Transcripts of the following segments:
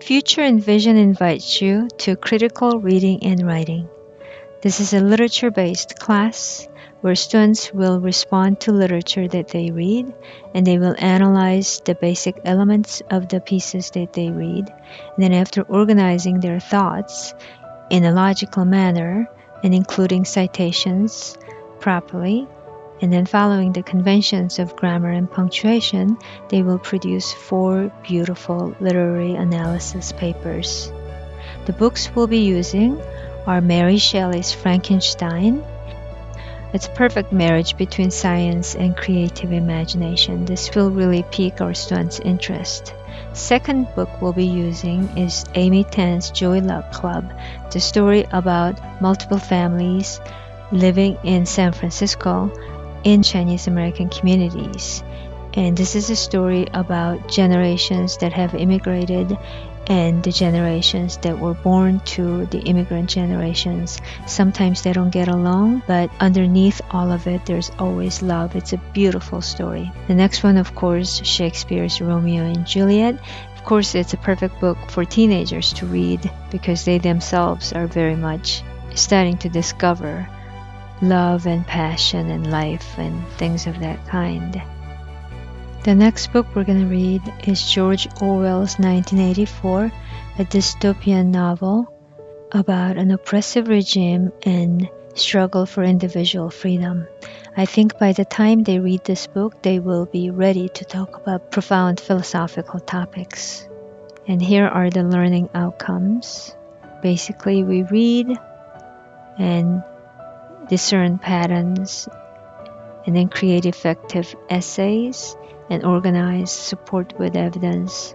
Future Envision invites you to critical reading and writing. This is a literature-based class where students will respond to literature that they read, and they will analyze the basic elements of the pieces that they read. And then after organizing their thoughts in a logical manner and including citations properly, and then following the conventions of grammar and punctuation, they will produce 4 beautiful literary analysis papers. The books we'll be using are Mary Shelley's Frankenstein. It's a perfect marriage between science and creative imagination. This will really pique our students' interest. Second book we'll be using is Amy Tan's Joy Luck Club, the story about multiple families living in San Francisco in Chinese American communities. And this is a story about generations that have immigrated and the generations that were born to the immigrant generations. Sometimes they don't get along, but underneath all of it, there's always love. It's a beautiful story. The next one, of course, Shakespeare's Romeo and Juliet. Of course, it's a perfect book for teenagers to read because they themselves are very much starting to discover love and passion and life and things of that kind. The next book we're going to read is George Orwell's 1984, a dystopian novel about an oppressive regime and struggle for individual freedom. I think by the time they read this book, they will be ready to talk about profound philosophical topics. And here are the learning outcomes. Basically, we read and discern patterns, and then create effective essays, and organize, support with evidence,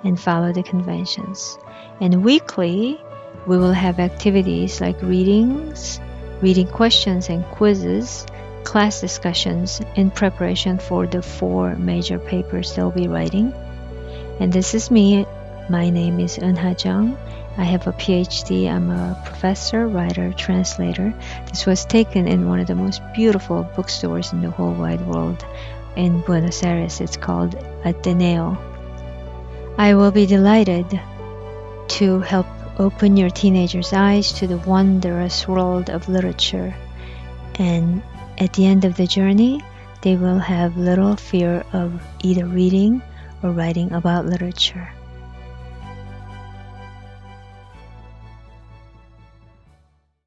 and follow the conventions. And weekly, we will have activities like readings, reading questions and quizzes, class discussions in preparation for the 4 major papers they'll be writing. And this is me. My name is Eunha Jung. I have a PhD. I'm a professor, writer, translator. This was taken in one of the most beautiful bookstores in the whole wide world in Buenos Aires. It's called Ateneo. I will be delighted to help open your teenagers' eyes to the wondrous world of literature. And at the end of the journey, they will have little fear of either reading or writing about literature.